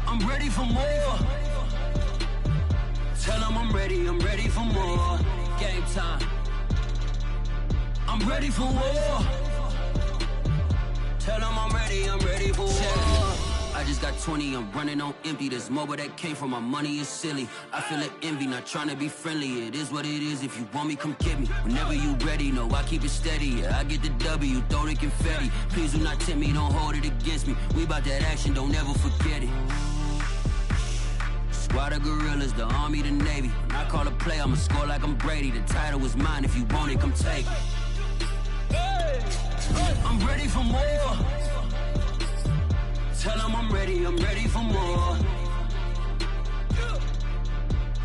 I'm ready for more. Tell them I'm ready for more. Game time. I'm ready for war. Tell them I'm ready for war. I just got 20, I'm running on empty. This mobile that came from my money is silly. I feel like envy, not trying to be friendly. It is what it is, if you want me, come get me. Whenever you ready, no, I keep it steady. Yeah, I get the W, throw the confetti. Please do not tempt me, don't hold it against me. We about that action, don't ever forget it. Squad of gorillas, the army, the navy. When I call a play, I'ma score like I'm Brady. The title is mine, if you want it, come take it. I'm ready for more. Tell them I'm ready for more.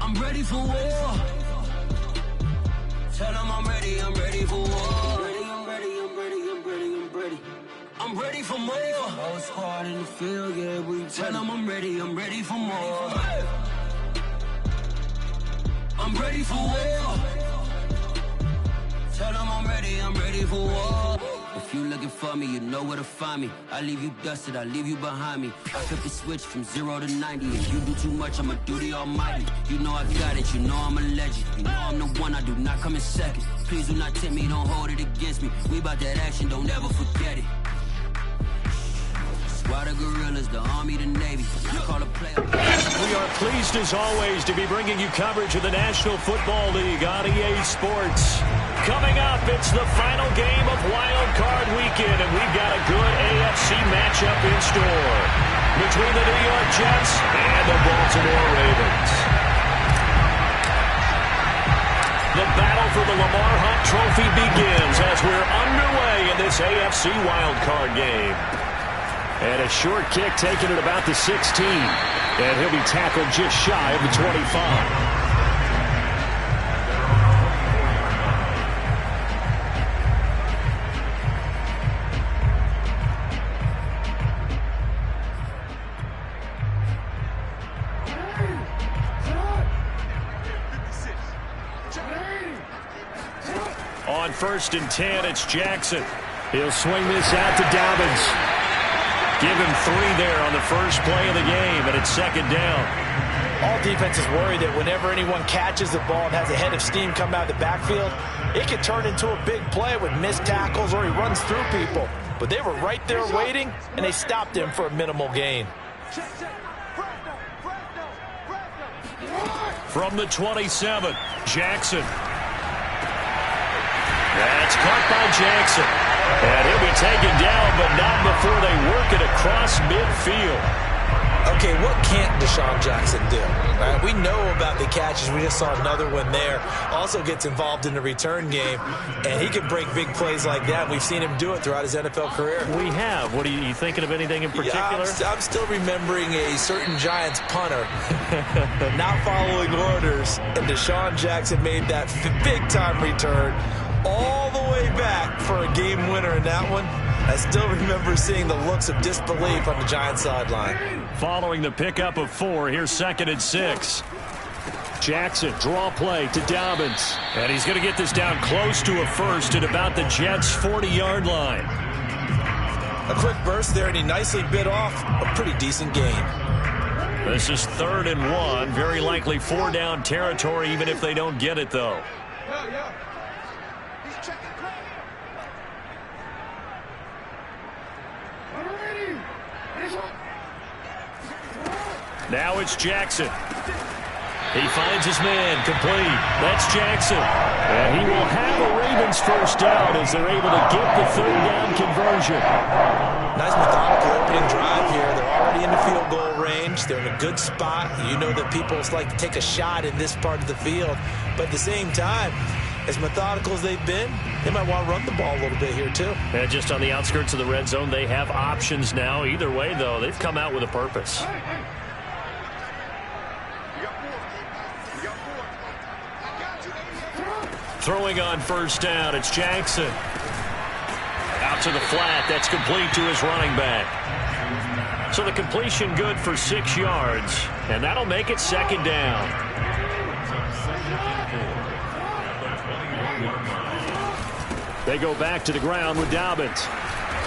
I'm ready for war. Tell them I'm ready for war. I'm ready for more. Whole squad in the field, yeah, we tell them I'm ready for more. I'm ready for war. Tell them I'm ready for war. If you looking for me, you know where to find me. I leave you dusted, I leave you behind me. I flip the switch from 0 to 90. If you do too much, I'ma do the almighty. You know I got it, you know I'm a legend. You know I'm the one, I do not come in second. Please do not tempt me, don't hold it against me. We about that action, don't ever forget it. Squad of gorillas, the army, the navy. I call a player. We are pleased as always to be bringing you coverage of the National Football League on EA Sports. Coming up, it's the final game of Wild Card Weekend, and we've got a good AFC matchup in store between the New York Jets and the Baltimore Ravens. The battle for the Lamar Hunt Trophy begins as we're underway in this AFC Wild Card game. And a short kick taken at about the 16. And he'll be tackled just shy of the 25. On 1st and 10, it's Jackson. He'll swing this out to Dobbins. Give him 3 there on the first play of the game, and it's 2nd down. All defenses worry that whenever anyone catches the ball and has a head of steam come out of the backfield, it can turn into a big play with missed tackles or he runs through people. But they were right there waiting, and they stopped him for a minimal gain. From the 27, Jackson. That's caught by Jackson. And he'll be taken down, but not before they work it across midfield. Okay, what can't Deshaun Jackson do? Right? We know about the catches. We just saw another one there. Also gets involved in the return game, and he can break big plays like that. We've seen him do it throughout his NFL career. We have. What are you thinking of anything in particular? Yeah, I'm still remembering a certain Giants punter not following orders, and Deshaun Jackson made that big-time return all the way back for a game winner in that one. I still remember seeing the looks of disbelief on the Giants sideline. Following the pickup of 4, here's 2nd and 6. Jackson, draw play to Dobbins. And he's going to get this down close to a first at about the Jets' 40-yard line. A quick burst there, and he nicely bit off a pretty decent gain. This is 3rd and 1. Very likely 4-down territory, even if they don't get it, though. Now it's Jackson. He finds his man, complete. That's Jackson. And he will have a Ravens first down as they're able to get the 3rd down conversion. Nice methodical opening drive here. They're already in the field goal range. They're in a good spot. You know that people like to take a shot in this part of the field. But at the same time, as methodical as they've been, they might want to run the ball a little bit here too. And just on the outskirts of the red zone, they have options now. Either way, though, they've come out with a purpose. Throwing on 1st down, it's Jackson. Out to the flat, that's complete to his running back. So the completion good for 6 yards, and that'll make it 2nd down. They go back to the ground with Dobbins.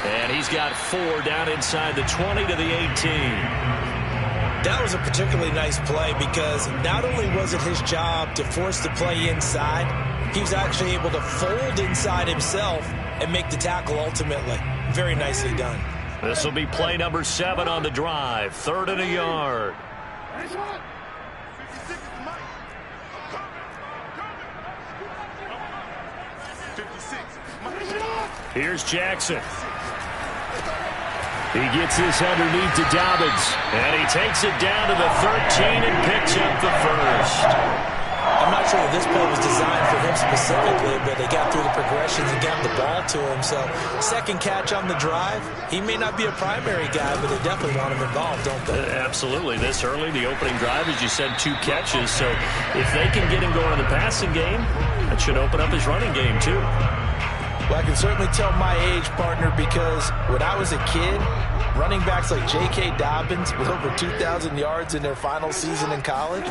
And he's got 4 down inside the 20 to the 18. That was a particularly nice play because not only was it his job to force the play inside, he was actually able to fold inside himself and make the tackle ultimately. Very nicely done. This will be play number 7 on the drive. 3rd and a yard. Here's Jackson. He gets this underneath to Dobbins. And he takes it down to the 13 and picks up the first. I'm not sure that this play was designed for him specifically, but they got through the progressions and got the ball to him. So, second catch on the drive. He may not be a primary guy, but they definitely want him involved, don't they? Absolutely. This early, the opening drive, as you said, 2 catches. So, if they can get him going in the passing game, that should open up his running game, too. Well, I can certainly tell my age, partner, because when I was a kid, running backs like J.K. Dobbins with over 2,000 yards in their final season in college,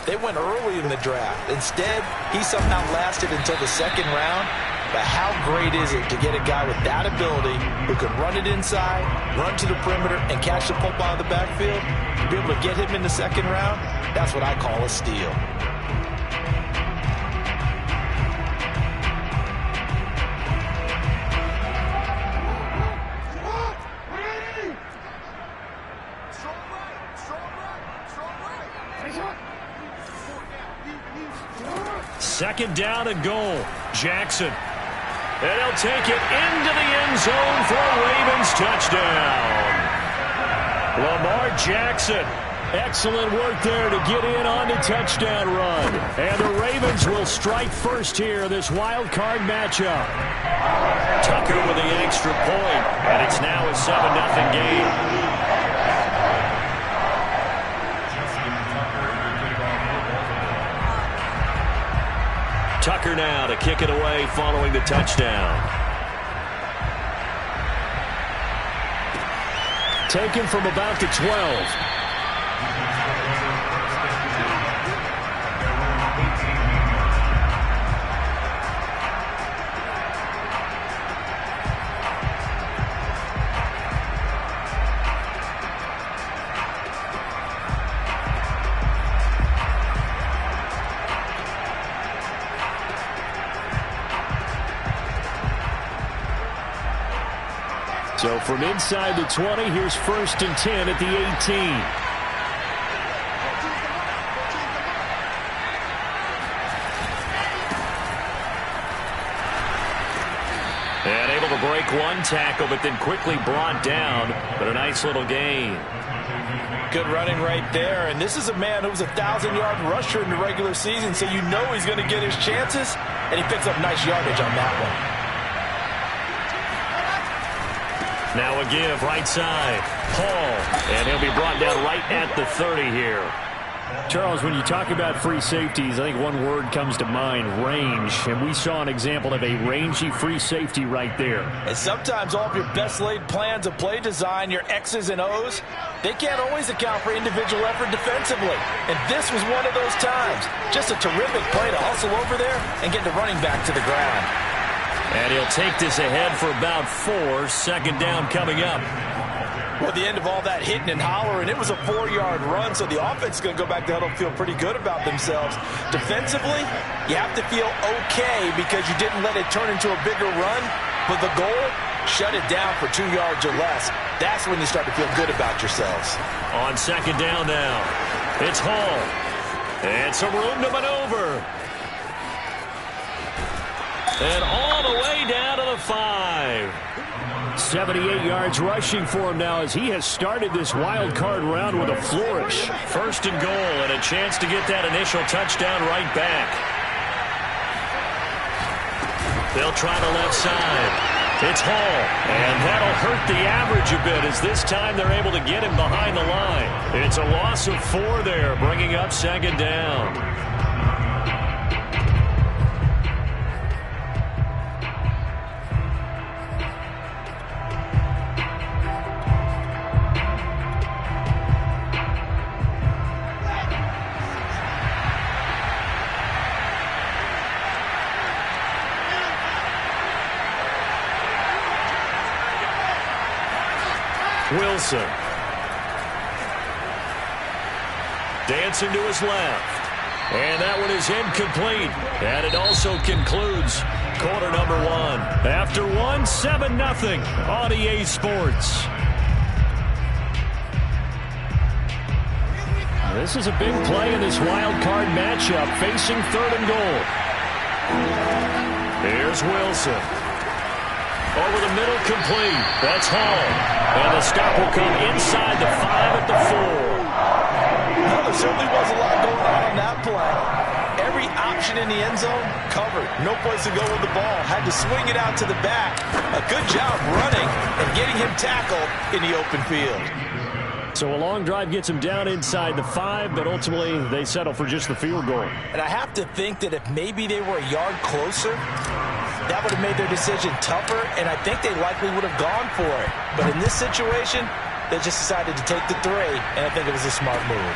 they went early in the draft. Instead, he somehow lasted until the 2nd round. But how great is it to get a guy with that ability who can run it inside, run to the perimeter, and catch the football in the backfield? To be able to get him in the 2nd round, that's what I call a steal. Second down and goal. Jackson. And he'll take it into the end zone for a Ravens touchdown. Lamar Jackson. Excellent work there to get in on the touchdown run. And the Ravens will strike first here, this wild card matchup. Tucker with the extra point, and it's now a 7-0 game. Tucker now to kick it away following the touchdown. Taken from about the 12. So from inside the 20, here's 1st and 10 at the 18. And able to break one tackle, but then quickly brought down. But a nice little gain. Good running right there. And this is a man who was a 1,000-yard rusher in the regular season, so you know he's going to get his chances. And he picks up nice yardage on that one. Now a give right side. Paul. And he'll be brought down right at the 30 here. Charles, when you talk about free safeties, I think one word comes to mind, range. And we saw an example of a rangy free safety right there. And sometimes all of your best laid plans of play design, your X's and O's, they can't always account for individual effort defensively. And this was one of those times. Just a terrific play to hustle over there and get the running back to the ground. And he'll take this ahead for about 4. 2nd down coming up. Well, the end of all that hitting and hollering, it was a 4-yard run, so the offense is going to go back to huddle and feel pretty good about themselves. Defensively, you have to feel okay because you didn't let it turn into a bigger run, but the goal, shut it down for 2 yards or less. That's when you start to feel good about yourselves. On 2nd down now, it's Hall. And some room to maneuver. And all the way down to the 5. 78 yards rushing for him now as he has started this wild card round with a flourish. 1st and goal and a chance to get that initial touchdown right back. They'll try the left side. It's Hall. And that'll hurt the average a bit as this time they're able to get him behind the line. It's a loss of 4 there, bringing up 2nd down. Wilson. Dancing to his left. And that one is incomplete. And it also concludes quarter number one. After one, 7-0 on EA Sports. This is a big play in this wild card matchup, facing third and goal. Here's Wilson. Over the middle, complete. That's Hall. And the stop will come inside the 5 at the 4. Well, there certainly was a lot going on that play. Every option in the end zone covered. No place to go with the ball. Had to swing it out to the back. A good job running and getting him tackled in the open field. So a long drive gets him down inside the 5, but ultimately they settle for just the field goal. And I have to think that if maybe they were a yard closer, that would have made their decision tougher, and I think they likely would have gone for it. But in this situation, they just decided to take the 3, and I think it was a smart move.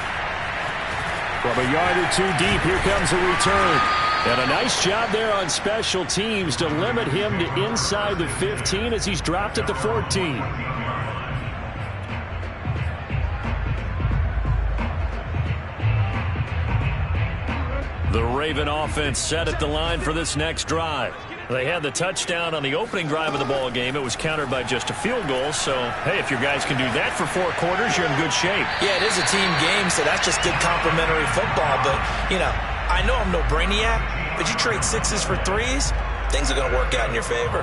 From a yard or 2 deep, here comes a return. And a nice job there on special teams to limit him to inside the 15 as he's dropped at the 14. The Raven offense set at the line for this next drive. They had the touchdown on the opening drive of the ball game. It was countered by just a field goal. So, hey, if your guys can do that for 4 quarters, you're in good shape. Yeah, it is a team game, so that's just good complementary football. But, you know, I know I'm no brainiac, but you trade 6s for 3s, things are going to work out in your favor.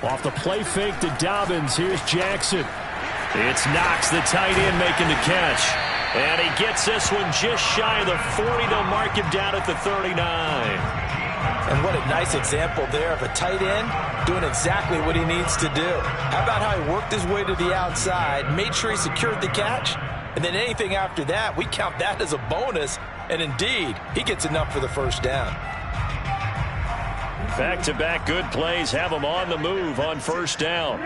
Off the play fake to Dobbins, here's Jackson. It's Knox, the tight end, making the catch. And he gets this one just shy of the 40. They'll mark him down at the 39. And what a nice example there of a tight end doing exactly what he needs to do. How about how he worked his way to the outside, made sure he secured the catch, and then anything after that, we count that as a bonus. And indeed, he gets enough for the first down. Back-to-back good plays have him on the move on first down.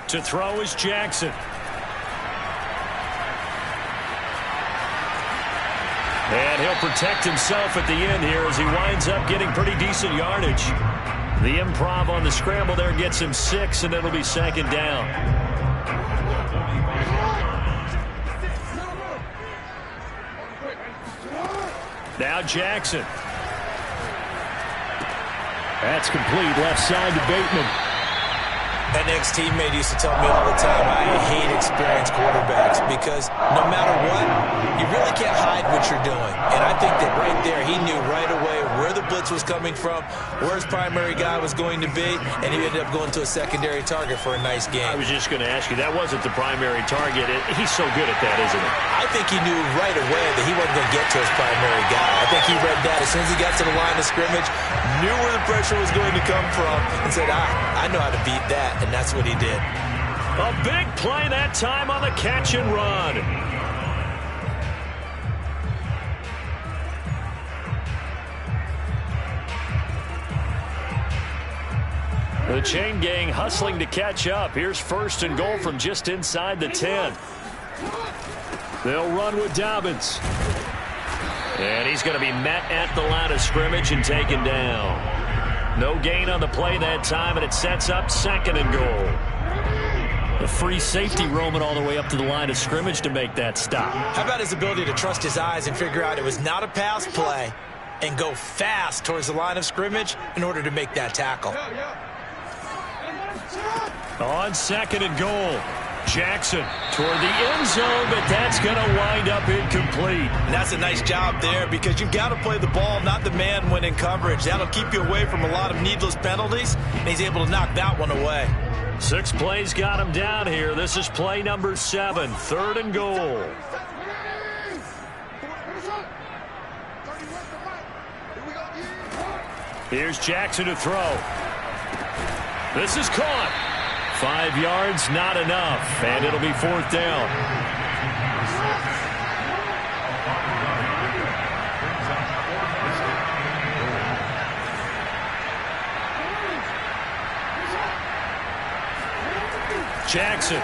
To throw is Jackson. And he'll protect himself at the end here as he winds up getting pretty decent yardage. The improv on the scramble there gets him 6, and it'll be second down. Now Jackson. That's complete, left side to Bateman. An ex-teammate used to tell me all the time, I hate experienced quarterbacks because no matter what, you really can't hide what you're doing. And I think that right there, he knew right away where the blitz was coming from, where his primary guy was going to be, and he ended up going to a secondary target for a nice game. I was just going to ask you, that wasn't the primary target. He's so good at that, isn't he? I think he knew right away that he wasn't going to get to his primary guy. I think he read that as soon as he got to the line of scrimmage, knew where the pressure was going to come from, and said, I know how to beat that. And that's what he did. A big play that time on the catch and run. The chain gang hustling to catch up. Here's first and goal from just inside the 10. They'll run with Dobbins. And he's going to be met at the line of scrimmage and taken down. No gain on the play that time, and it sets up second and goal. The free safety roaming all the way up to the line of scrimmage to make that stop. How about his ability to trust his eyes and figure out it was not a pass play and go fast towards the line of scrimmage in order to make that tackle. On second and goal, Jackson toward the end zone, but that's going to wind up incomplete. And that's a nice job there because you've got to play the ball, not the man when in coverage. That'll keep you away from a lot of needless penalties, and he's able to knock that one away. 6 plays got him down here. This is play number 7, third and goal. Here's Jackson to throw. This is caught. 5 yards, not enough, and it'll be fourth down. Jackson.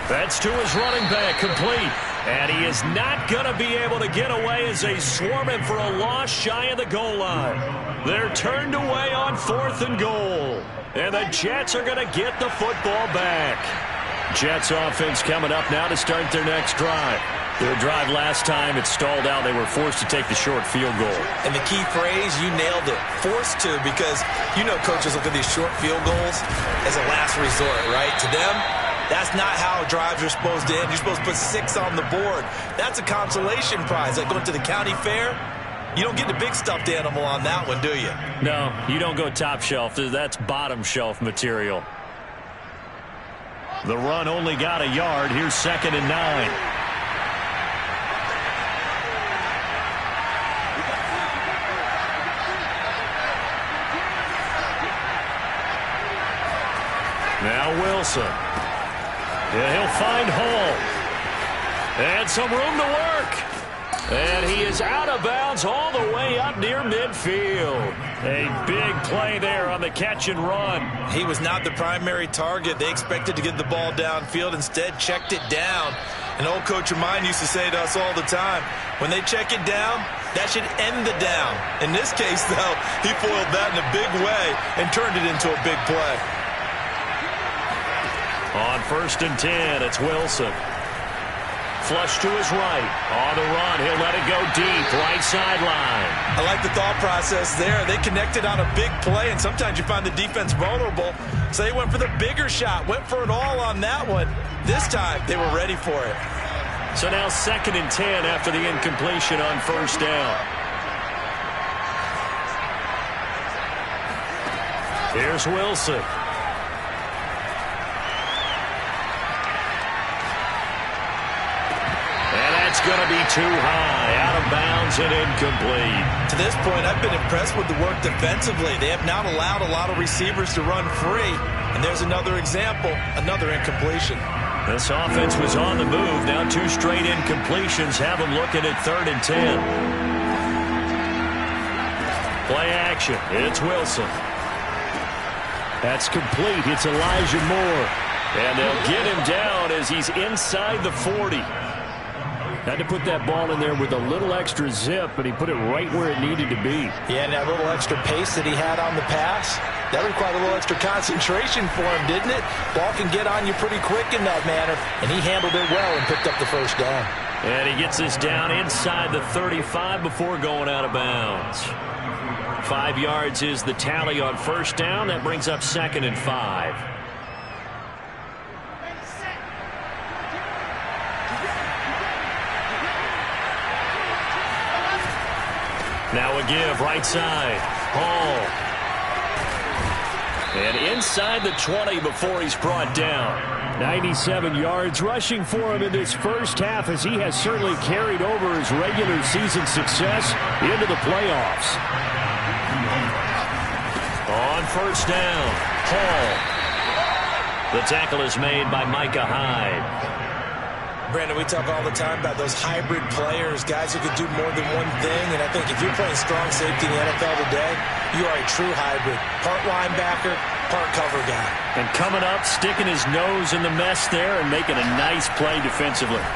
That's to his running back, complete. And he is not going to be able to get away as they swarm him for a loss shy of the goal line. They're turned away on 4th and goal. And the Jets are going to get the football back. Jets offense coming up now to start their next drive. Their drive last time, it stalled out. They were forced to take the short field goal. And the key phrase, you nailed it, forced to, because you know coaches look at these short field goals as a last resort, right? To them, that's not how drives are supposed to end. You're supposed to put 6 on the board. That's a consolation prize. Like going to the county fair, you don't get the big stuffed animal on that one, do you? No, you don't go top shelf. That's bottom shelf material. The run only got a yard. Here's 2nd and 9. Now Wilson. Yeah, he'll find Hall. And some room to work. And he is out of bounds all the way up near midfield. A big play there on the catch and run. He was not the primary target. They expected to get the ball downfield. Instead, checked it down. An old coach of mine used to say to us all the time, when they check it down, that should end the down. In this case, though, he foiled that in a big way and turned it into a big play. On 1st and 10, it's Wilson. Flush to his right. On the run, he'll let it go deep, right sideline. I like the thought process there. They connected on a big play, and sometimes you find the defense vulnerable. So they went for the bigger shot, went for it all on that one. This time, they were ready for it. So now 2nd and 10 after the incompletion on 1st down. Here's Wilson. It's going to be too high, out of bounds and incomplete. To this point, I've been impressed with the work defensively. They have not allowed a lot of receivers to run free. And there's another example, another incompletion. This offense was on the move. Now 2 straight incompletions have them looking at 3rd and 10. Play action. It's Wilson. That's complete. It's Elijah Moore. And they'll get him down as he's inside the 40. Had to put that ball in there with a little extra zip, but he put it right where it needed to be. Yeah, and that little extra pace that he had on the pass, that required a little extra concentration for him, didn't it? Ball can get on you pretty quick in that manner, and he handled it well and picked up the 1st down. And he gets this down inside the 35 before going out of bounds. 5 yards is the tally on 1st down. That brings up 2nd and 5. Now a give, right side. Hall. And inside the 20 before he's brought down. 97 yards rushing for him in this first half, as he has certainly carried over his regular season success into the playoffs. On 1st down, Hall. The tackle is made by Micah Hyde. Brandon, we talk all the time about those hybrid players, guys who could do more than one thing. And I think if you're playing strong safety in the NFL today, you are a true hybrid. Part linebacker, part cover guy. And coming up, sticking his nose in the mess there and making a nice play defensively.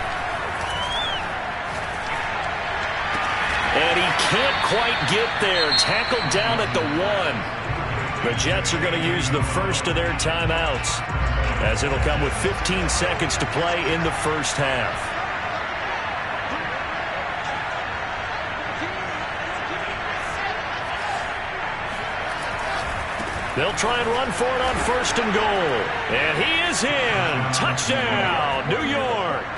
And he can't quite get there. Tackled down at the 1. The Jets are going to use the first of their timeouts, as it'll come with 15 seconds to play in the first half. They'll try and run for it on 1st and goal. And he is in. Touchdown, New York.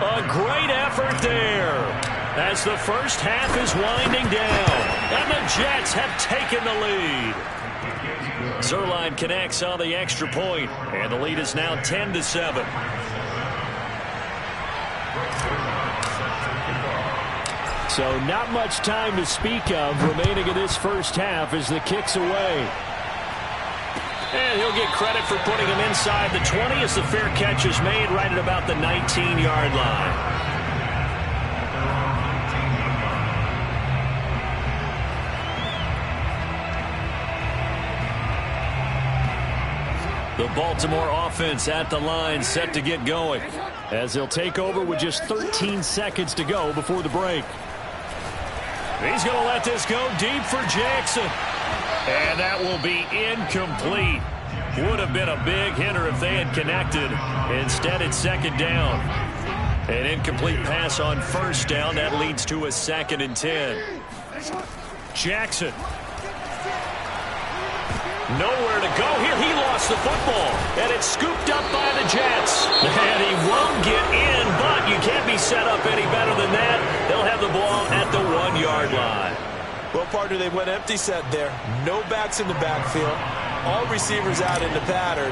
A great effort there as the first half is winding down. And the Jets have taken the lead. Zerline connects on the extra point, and the lead is now 10-7. So not much time to speak of remaining in this first half as the kick's away. And he'll get credit for putting him inside the 20 as the fair catch is made right at about the 19-yard line. The Baltimore offense at the line, set to get going, as they'll take over with just 13 seconds to go before the break. He's going to let this go deep for Jackson. And that will be incomplete. Would have been a big hitter if they had connected. Instead, it's second down. An incomplete pass on first down. That leads to a 2nd and 10. Jackson. Nowhere to go here. He lost the football, and it's scooped up by the Jets. And he won't get in, but you can't be set up any better than that. They'll have the ball at the 1-yard line. Well, partner, they went empty set there. No backs in the backfield. All receivers out in the pattern.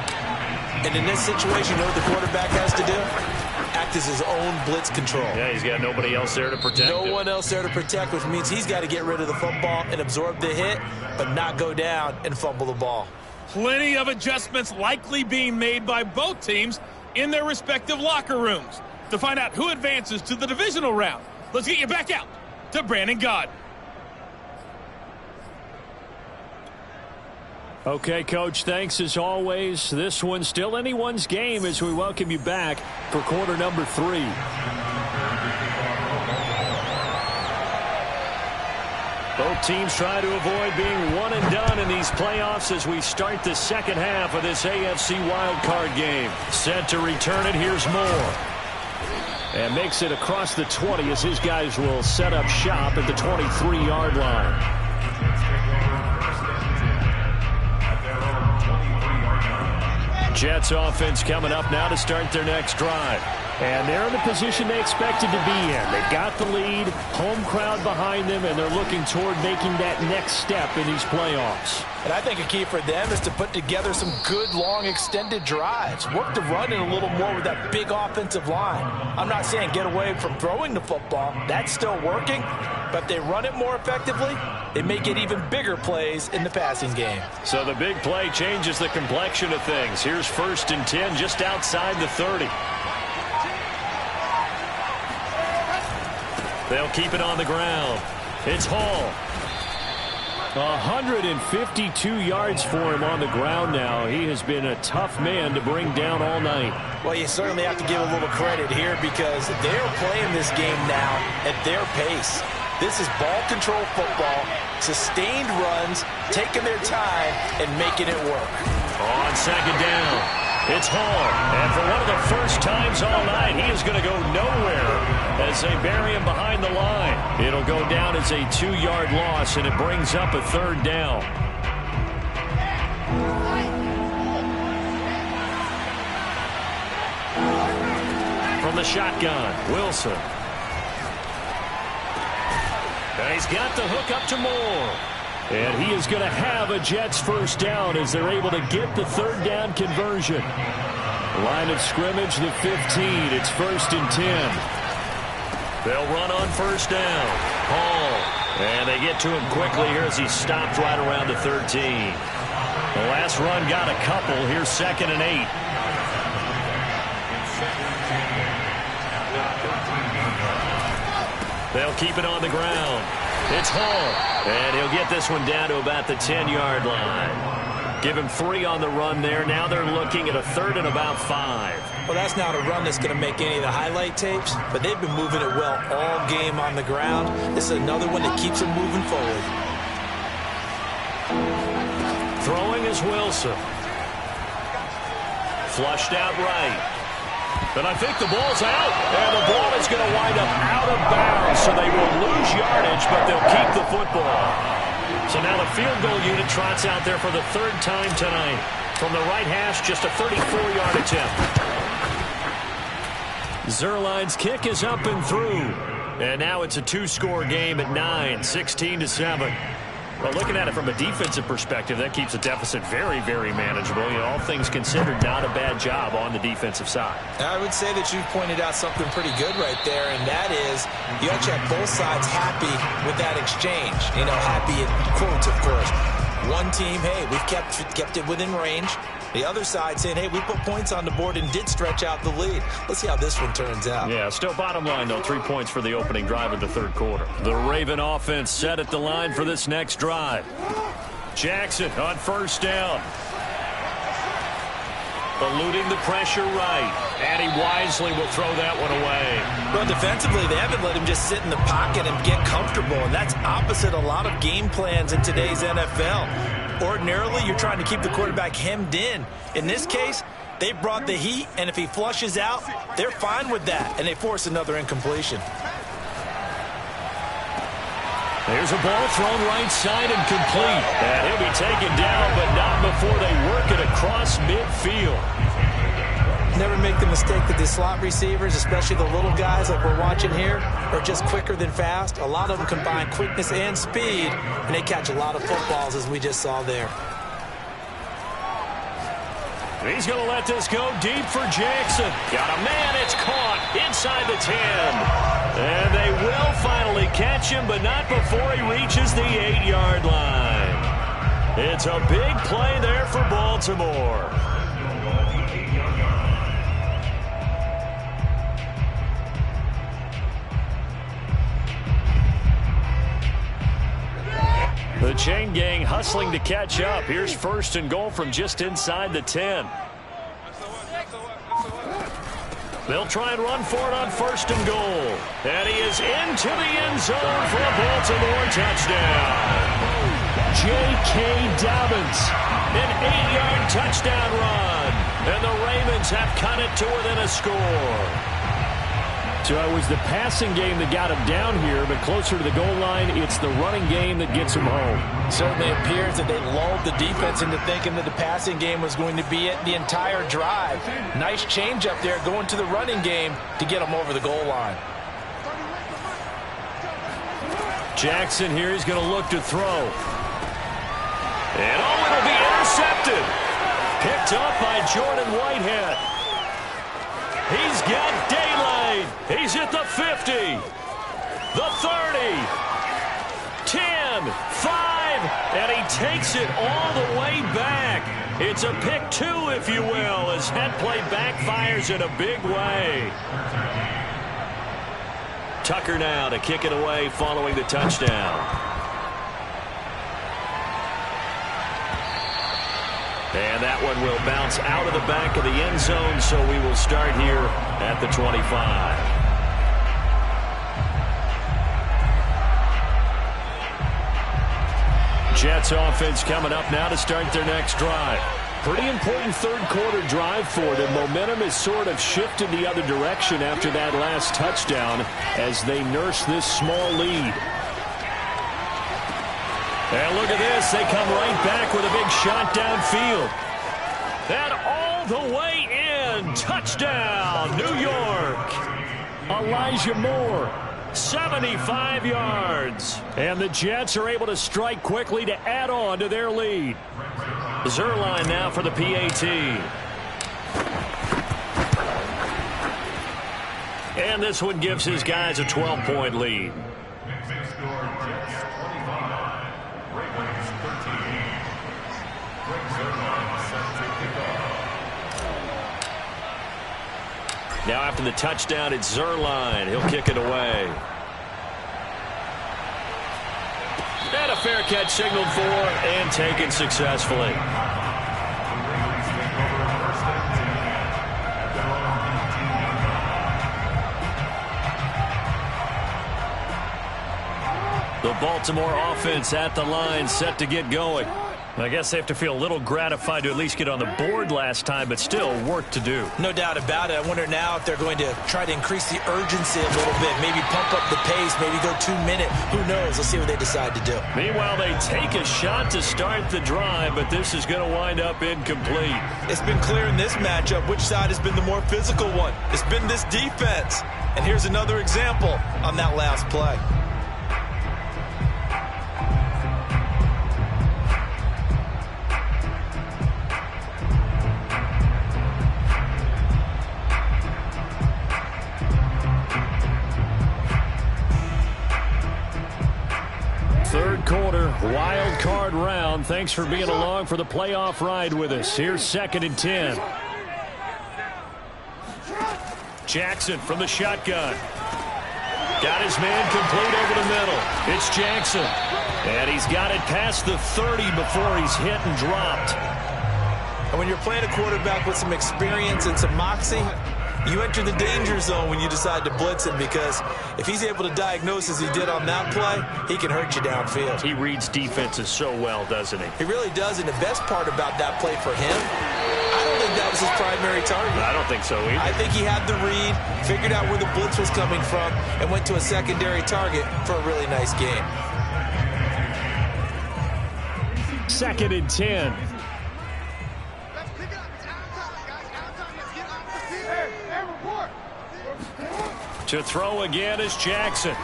And in this situation, you know what the quarterback has to do? Act as his own blitz control. Yeah, he's got nobody else there to protect him. No one else there to protect, which means he's got to get rid of the football and absorb the hit, but not go down and fumble the ball. Plenty of adjustments likely being made by both teams in their respective locker rooms. To find out who advances to the divisional round, let's get you back out to Brandon Gaud. Okay, Coach, thanks as always. This one's still anyone's game as we welcome you back for quarter number 3. Both teams try to avoid being one and done in these playoffs as we start the second half of this AFC wildcard game. Set to return it, here's Moore. And makes it across the 20 as his guys will set up shop at the 23-yard line. Jets offense coming up now to start their next drive. And they're in the position they expected to be in. They got the lead, home crowd behind them, and they're looking toward making that next step in these playoffs. And I think a key for them is to put together some good, long, extended drives. Work the run in a little more with that big offensive line. I'm not saying get away from throwing the football. That's still working. But if they run it more effectively, they may get even bigger plays in the passing game. So the big play changes the complexion of things. Here's 1st and 10 just outside the 30. They'll keep it on the ground. It's Hall. 152 yards for him on the ground now. He has been a tough man to bring down all night. Well, you certainly have to give a little credit here because they're playing this game now at their pace. This is ball control football, sustained runs, taking their time, and making it work. On second down, it's Hall. And for one of the first times all night, he is going to go nowhere as they bury him behind the line. It'll go down as a 2-yard loss, and it brings up a 3rd down. From the shotgun, Wilson. And he's got the hook up to Moore. And he is going to have a Jets first down as they're able to get the 3rd down conversion. Line of scrimmage, the 15. It's 1st and 10. They'll run on first down. Hall. And they get to him quickly here as he stopped right around the 13. The last run got a couple. Here's 2nd and 8. They'll keep it on the ground. It's Hall. And he'll get this one down to about the 10-yard line. Give him 3 on the run there. Now they're looking at a 3rd and about 5. Well, that's not a run that's going to make any of the highlight tapes, but they've been moving it well all game on the ground. This is another one that keeps them moving forward. Throwing is Wilson. Flushed out right. And I think the ball's out. And the ball is going to wind up out of bounds, so they will lose yardage, but they'll keep the football. So now the field goal unit trots out there for the 3rd time tonight. From the right hash, just a 34-yard attempt. Zerline's kick is up and through. And now it's a 2-score game at 9, 16-7. Well, looking at it from a defensive perspective, that keeps the deficit very, very manageable. You know, all things considered, not a bad job on the defensive side. I would say that you've pointed out something pretty good right there, and that is you actually have both sides happy with that exchange. You know, happy in quotes, of course. One team, hey, we've kept it within range. The other side saying, hey, we put points on the board and did stretch out the lead. Let's see how this one turns out. Yeah, still bottom line, though, 3 points for the opening drive of the 3rd quarter. The Raven offense set at the line for this next drive. Jackson on first down. eluding the pressure right. And he wisely will throw that one away. Well, defensively, they haven't let him just sit in the pocket and get comfortable, and that's opposite a lot of game plans in today's NFL. Ordinarily, you're trying to keep the quarterback hemmed in. In this case, they brought the heat, and if he flushes out, they're fine with that, and they force another incompletion. There's a ball thrown right side and complete. And he'll be taken down, but not before they work it across midfield. Never make the mistake that the slot receivers, especially the little guys like we're watching here, are just quicker than fast. A lot of them combine quickness and speed, and they catch a lot of footballs, as we just saw there. He's going to let this go deep for Jackson. Got a man. It's caught inside the 10. And they will finally catch him, but not before he reaches the 8-yard line. It's a big play there for Baltimore. The chain gang hustling to catch up. Here's first and goal from just inside the 10. They'll try and run for it on first and goal. And he is into the end zone for a Baltimore touchdown. J.K. Dobbins, an 8-yard touchdown run. And the Ravens have cut it to within a score. So it was the passing game that got him down here, but closer to the goal line, it's the running game that gets him home. Certainly appears that they lulled the defense into thinking that the passing game was going to be it the entire drive. Nice change up there going to the running game to get him over the goal line. Jackson here is going to look to throw. And it'll be intercepted. Picked up by Jordan Whitehead. He's got daylight. He's at the 50, the 30, 10, 5, and he takes it all the way back. It's a pick 2, if you will, as that play backfires in a big way. Tucker now to kick it away following the touchdown. And that one will bounce out of the back of the end zone, so we will start here at the 25. Jets offense coming up now to start their next drive. Pretty important third-quarter drive for them. Momentum has sort of shifted the other direction after that last touchdown as they nurse this small lead. And look at this. They come right back with a big shot downfield. And all the way in. Touchdown, New York. Elijah Moore, 75 yards. And the Jets are able to strike quickly to add on to their lead. Zerline now for the PAT. And this one gives his guys a 12-point lead. Now after the touchdown, it's Zerline. He'll kick it away. And a fair catch signaled for and taken successfully. The Baltimore offense at the line, set to get going. I guess they have to feel a little gratified to at least get on the board last time, but still work to do. No doubt about it. I wonder now if they're going to try to increase the urgency a little bit, maybe pump up the pace, maybe go 2-minute. Who knows? Let's see what they decide to do. Meanwhile, they take a shot to start the drive, but this is going to wind up incomplete. It's been clear in this matchup which side has been the more physical one. It's been this defense. And here's another example on that last play. Third quarter, wild card round. Thanks for being along for the playoff ride with us. Here's 2nd and 10. Jackson from the shotgun. Got his man complete over the middle. It's Jackson. And he's got it past the 30 before he's hit and dropped. And when you're playing a quarterback with some experience and some moxie, you enter the danger zone when you decide to blitz him, because if he's able to diagnose as he did on that play, he can hurt you downfield. He reads defenses so well, doesn't he? He really does, and the best part about that play for him, I don't think that was his primary target. I don't think so either. I think he had the read, figured out where the blitz was coming from, and went to a secondary target for a really nice game. 2nd and 10. To throw again is Jackson.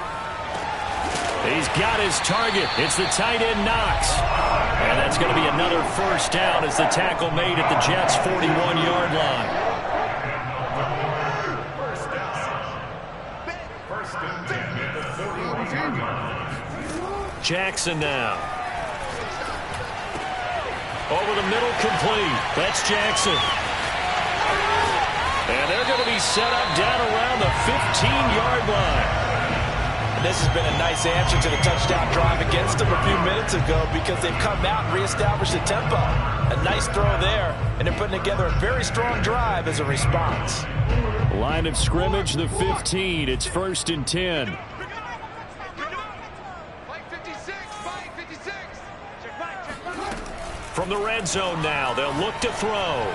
He's got his target. It's the tight end, Knox. And that's going to be another first down as the tackle made at the Jets' 41-yard line. Jackson now. Over the middle, complete. That's Jackson. And they're going to be set up down around the 15-yard line. And this has been a nice answer to the touchdown drive against them a few minutes ago, because they've come out and reestablished the tempo. A nice throw there, and they're putting together a very strong drive as a response. Line of scrimmage, the 15. It's 1st and 10. From the red zone now, they'll look to throw.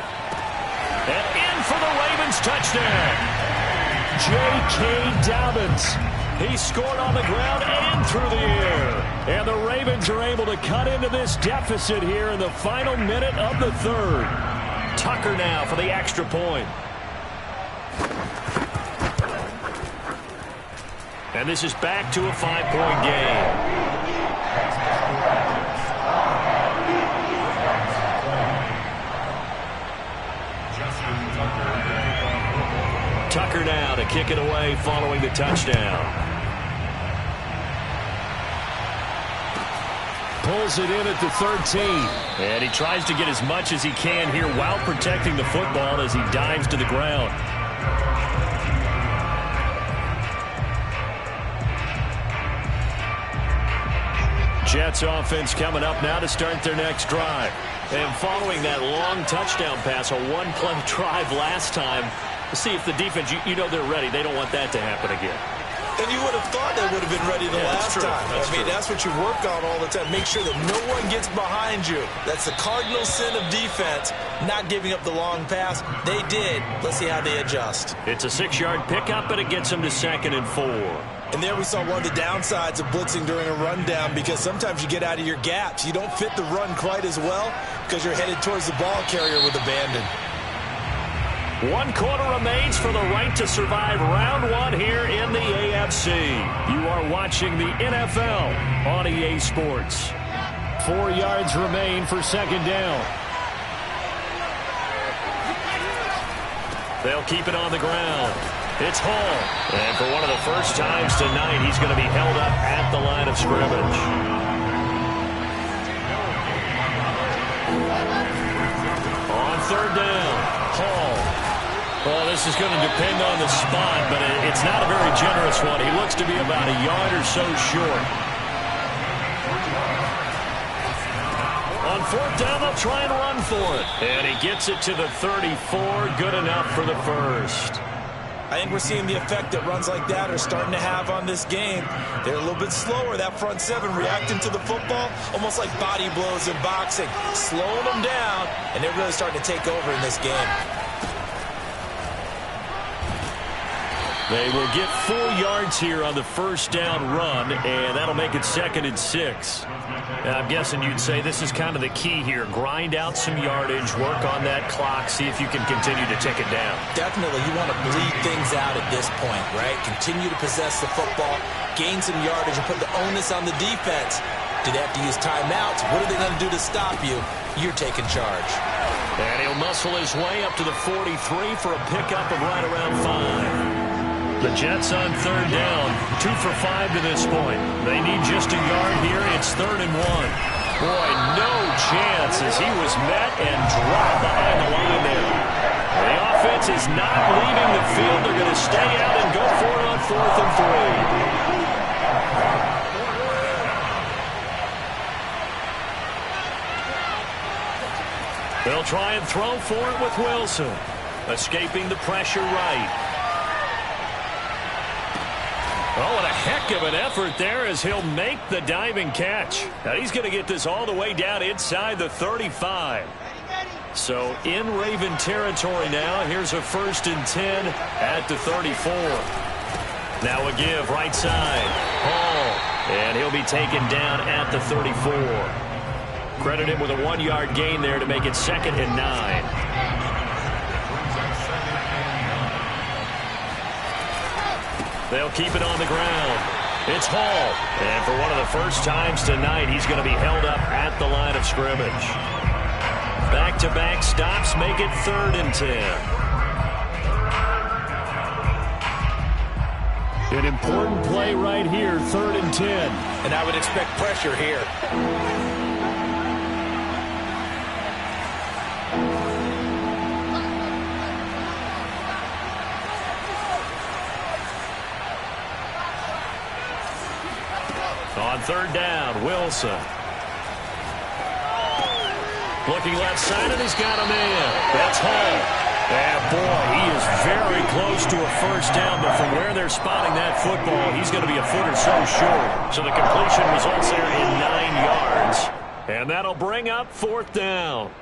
And in for the Ravens touchdown. J.K. Dobbins. He scored on the ground and through the air. And the Ravens are able to cut into this deficit here in the final minute of the 3rd. Tucker now for the extra point. And this is back to a 5-point game. Tucker now to kick it away following the touchdown. Pulls it in at the 13. And he tries to get as much as he can here while protecting the football as he dives to the ground. Jets offense coming up now to start their next drive. And following that long touchdown pass, a one-play drive last time, see if the defense, you know they're ready. They don't want that to happen again. And you would have thought they would have been ready the last time. That's what you work on all the time. Make sure that no one gets behind you. That's the cardinal sin of defense, not giving up the long pass. They did. Let's see how they adjust. It's a 6-yard pickup, and it gets them to 2nd and 4. And there we saw one of the downsides of blitzing during a rundown, because sometimes you get out of your gaps. You don't fit the run quite as well because you're headed towards the ball carrier with abandon. 1 quarter remains for the right to survive round 1 here in the AFC. You are watching the NFL on EA Sports. 4 yards remain for 2nd down. They'll keep it on the ground. It's Hall. And for one of the first times tonight, he's going to be held up at the line of scrimmage. On 3rd down, Hall. Well, this is going to depend on the spot, but it's not a very generous one. He looks to be about a yard or so short. On 4th down, they'll try and run for it. And he gets it to the 34. Good enough for the first. I think we're seeing the effect that runs like that are starting to have on this game. They're a little bit slower, that front 7, reacting to the football, almost like body blows in boxing, slowing them down, and they're really starting to take over in this game. They will get 4 yards here on the 1st down run, and that'll make it 2nd and 6. Now, I'm guessing you'd say this is kind of the key here. Grind out some yardage, work on that clock, see if you can continue to tick it down. Definitely. You want to bleed things out at this point, right? Continue to possess the football, gain some yardage, and put the onus on the defense. Do they have to use timeouts? What are they going to do to stop you? You're taking charge. And he'll muscle his way up to the 43 for a pickup of right around 5. The Jets on 3rd down, 2 for 5 to this point. They need just a yard here. It's 3rd and 1. Boy, no chance as he was met and dropped behind the line there. The offense is not leaving the field. They're going to stay out and go for it on 4th and 3. They'll try and throw for it with Wilson. Escaping the pressure right. Oh, what a heck of an effort there as he'll make the diving catch. Now he's going to get this all the way down inside the 35. So in Raven territory now. Here's a 1st and 10 at the 34. Now a give right side. Hall. And he'll be taken down at the 34. Credit him with a 1-yard gain there to make it 2nd and 9. They'll keep it on the ground. It's Hall. And for one of the first times tonight, he's going to be held up at the line of scrimmage. Back-to-back stops make it 3rd and 10. An important play right here, 3rd and 10. And I would expect pressure here. On 3rd down, Wilson. Looking left side, and he's got a man. That's Hall. And boy, he is very close to a 1st down, but from where they're spotting that football, he's going to be a foot or so short. So the completion results there in 9 yards. And that'll bring up 4th down.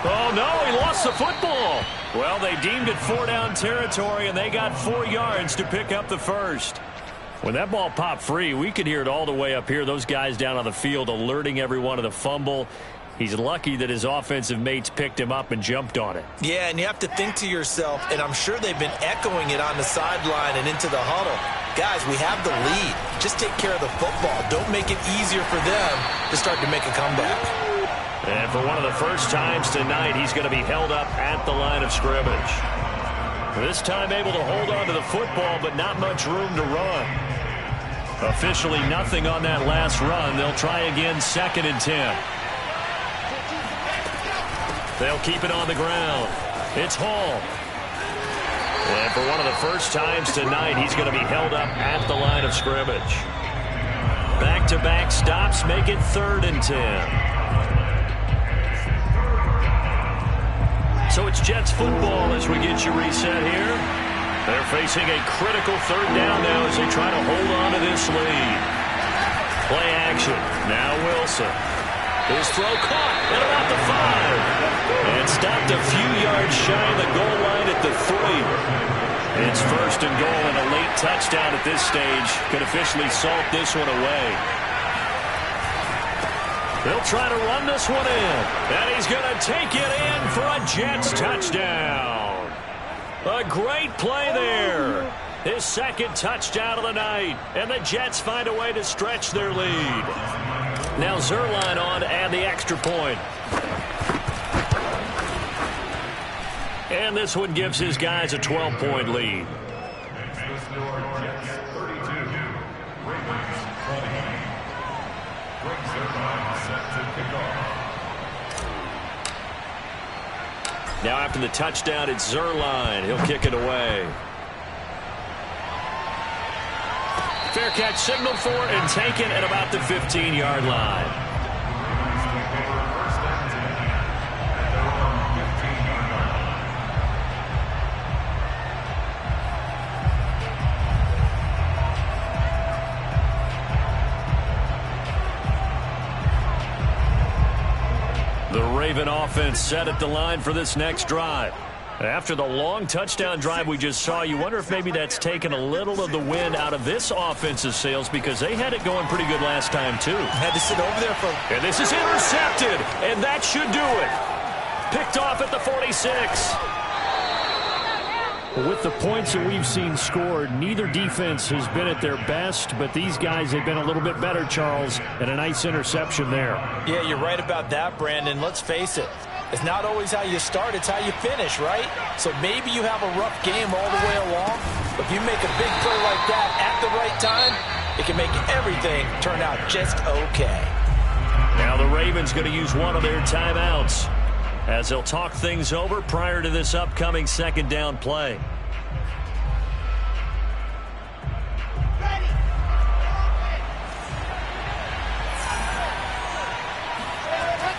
Oh, no, he lost the football. Well, they deemed it 4-down territory, and they got 4 yards to pick up the 1st. When that ball popped free, we could hear it all the way up here. Those guys down on the field alerting everyone of the fumble. He's lucky that his offensive mates picked him up and jumped on it. Yeah, and you have to think to yourself, and I'm sure they've been echoing it on the sideline and into the huddle. Guys, we have the lead. Just take care of the football. Don't make it easier for them to start to make a comeback. And for one of the first times tonight, he's going to be held up at the line of scrimmage. This time able to hold on to the football, but not much room to run. Officially nothing on that last run. They'll try again 2nd and 10. They'll keep it on the ground. It's Hall. And for one of the first times tonight, he's going to be held up at the line of scrimmage. Back-to-back stops make it 3rd and 10. So it's Jets football as we get you reset here. They're facing a critical 3rd down now as they try to hold on to this lead. Play action. Now Wilson. His throw caught at about the 5. And stopped a few yards shy of the goal line at the 3. It's 1st and goal, and a late touchdown at this stage could officially salt this one away. They'll try to run this one in. And he's going to take it in for a Jets touchdown. A great play there. His 2nd touchdown of the night. And the Jets find a way to stretch their lead. Now Zuerlein on to add the extra point. And this one gives his guys a 12-point lead. Now after the touchdown, it's Zuerlein. He'll kick it away. Fair catch signaled for and taken at about the 15-yard line. The Raven offense set at the line for this next drive. After the long touchdown drive we just saw, you wonder if maybe that's taken a little of the wind out of this offensive sails because they had it going pretty good last time, too. Had to sit over there for... And this is intercepted, and that should do it. Picked off at the 46. With the points that we've seen scored, neither defense has been at their best, but these guys have been a little bit better, Charles, and a nice interception there. Yeah, you're right about that, Brandon. Let's face it. It's not always how you start, it's how you finish, right? So maybe you have a rough game all the way along, but if you make a big play like that at the right time, it can make everything turn out just okay. Now the Ravens going to use one of their timeouts as they'll talk things over prior to this upcoming second down play.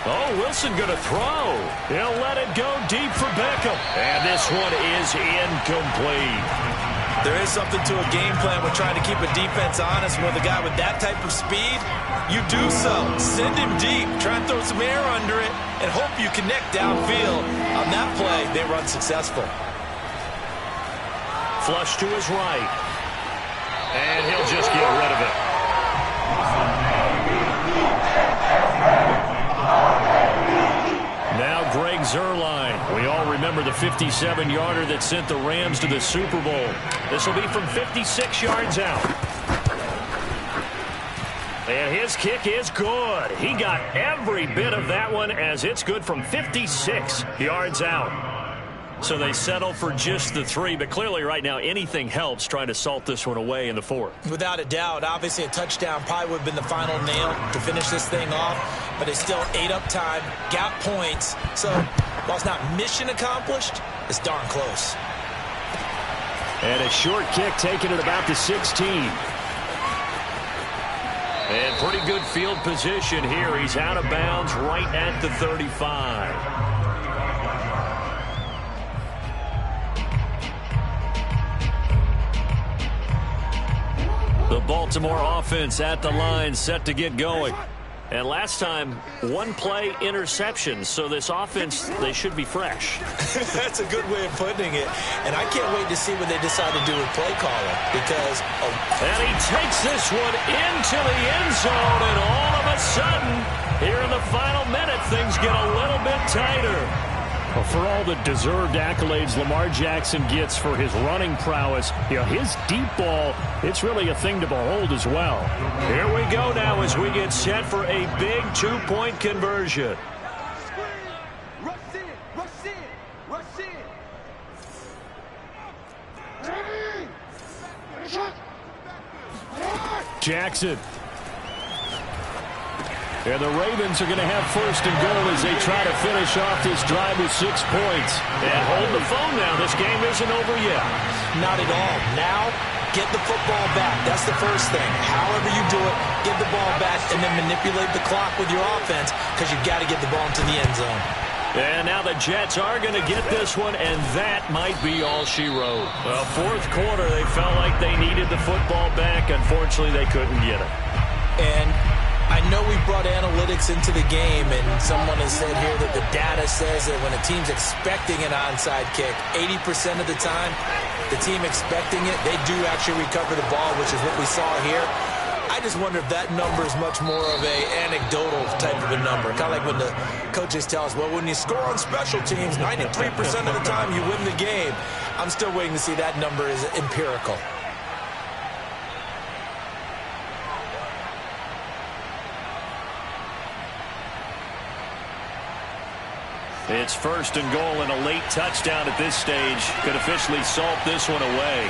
Oh, Wilson going to throw. He'll let it go deep for Beckham. And this one is incomplete. There is something to a game plan with trying to keep a defense honest. With a guy with that type of speed, you do so. Send him deep. Try and throw some air under it and hope you connect downfield. On that play, they run successful. Flush to his right. And he'll just get rid of it. Now Greg Zuerlein. We all remember the 57-yarder that sent the Rams to the Super Bowl. This will be from 56 yards out. And his kick is good. He got every bit of that one as it's good from 56 yards out. So they settle for just the 3, but clearly right now anything helps trying to salt this one away in the 4th. Without a doubt, obviously a touchdown probably would have been the final nail to finish this thing off, but they still ate up time, got points. So while it's not mission accomplished, it's darn close. And a short kick taken at about the 16. And pretty good field position here. He's out of bounds right at the 35. The Baltimore offense at the line, set to get going. And last time, one play interception. So this offense, they should be fresh. That's a good way of putting it. And I can't wait to see what they decide to do with play calling. Because and he takes this one into the end zone. And all of a sudden, here in the final minute, things get a little bit tighter. Well, for all the deserved accolades Lamar Jackson gets for his running prowess, his deep ball, it's really a thing to behold as well. Here we go now as we get set for a big 2-point conversion. Rush in, rush in, rush in. Jackson. And the Ravens are going to have first and goal as they try to finish off this drive with 6 points. And hold the phone now. This game isn't over yet. Not at all. Now, get the football back. That's the first thing. However you do it, get the ball back and then manipulate the clock with your offense because you've got to get the ball into the end zone. And now the Jets are going to get this one, and that might be all she wrote. Well, 4th quarter, they felt like they needed the football back. Unfortunately, they couldn't get it. And I know we brought analytics into the game, and someone has said here that the data says that when a team's expecting an onside kick, 80% of the time, the team expecting it, they do actually recover the ball, which is what we saw here. I just wonder if that number is much more of a anecdotal type of a number. Kind of like when the coaches tell us, well, when you score on special teams, 93% of the time you win the game. I'm still waiting to see that number is empirical. It's first and goal, and a late touchdown at this stage could officially salt this one away.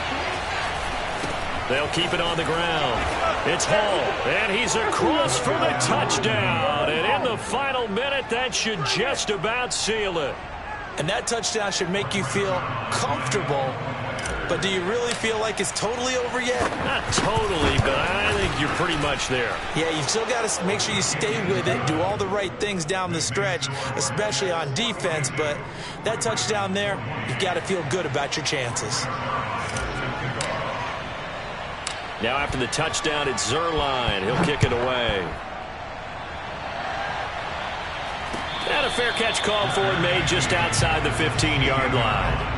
They'll keep it on the ground. It's Hall, and he's across for the touchdown. And in the final minute, that should just about seal it. And that touchdown should make you feel comfortable. But do you really feel like it's totally over yet? Not totally, but I think you're pretty much there. Yeah, you've still got to make sure you stay with it, do all the right things down the stretch, especially on defense. But that touchdown there, you've got to feel good about your chances. Now after the touchdown, it's Zuerlein. He'll kick it away. And a fair catch called for and made just outside the 15-yard line.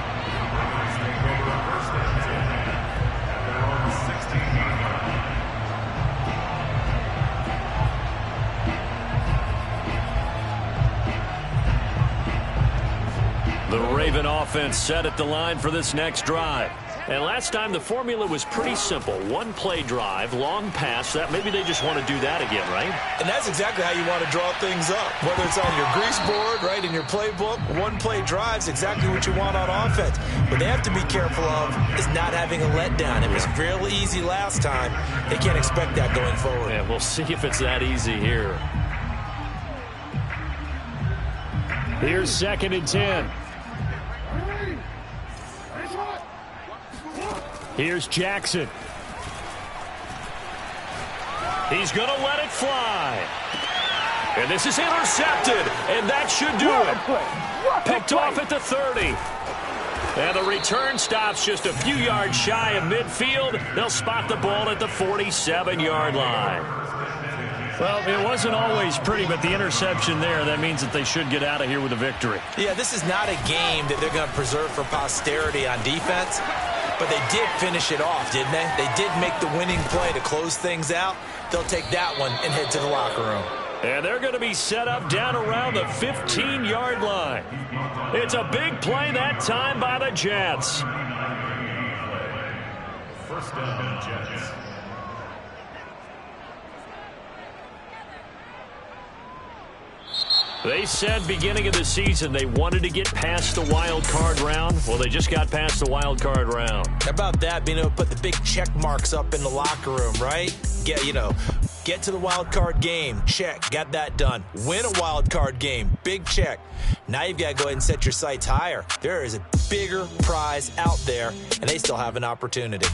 The Raven offense set at the line for this next drive. And last time the formula was pretty simple. One play drive, long pass. That maybe they just want to do that again, right? And that's exactly how you want to draw things up. Whether it's on your grease board, right, in your playbook, one play drive's exactly what you want on offense. What they have to be careful of is not having a letdown. It was fairly easy last time. They can't expect that going forward. Yeah, we'll see if it's that easy here. Here's 2nd and 10. Here's Jackson. He's going to let it fly. And this is intercepted, and that should do it. Picked off at the 30. And the return stops just a few yards shy of midfield. They'll spot the ball at the 47-yard line. Well, it wasn't always pretty, but the interception there, that means that they should get out of here with a victory. Yeah, this is not a game that they're going to preserve for posterity on defense, but they did finish it off, didn't they? They did make the winning play to close things out. They'll take that one and head to the locker room. And they're going to be set up down around the 15-yard line. It's a big play that time by the Jets. First down, Jets. They said beginning of the season they wanted to get past the wild card round. Well, they just got past the wild card round. How about that, being able to put the big check marks up in the locker room, right? Get to the wild card game. Check. Got that done. Win a wild card game. Big check. Now you've got to go ahead and set your sights higher. There is a bigger prize out there, and they still have an opportunity.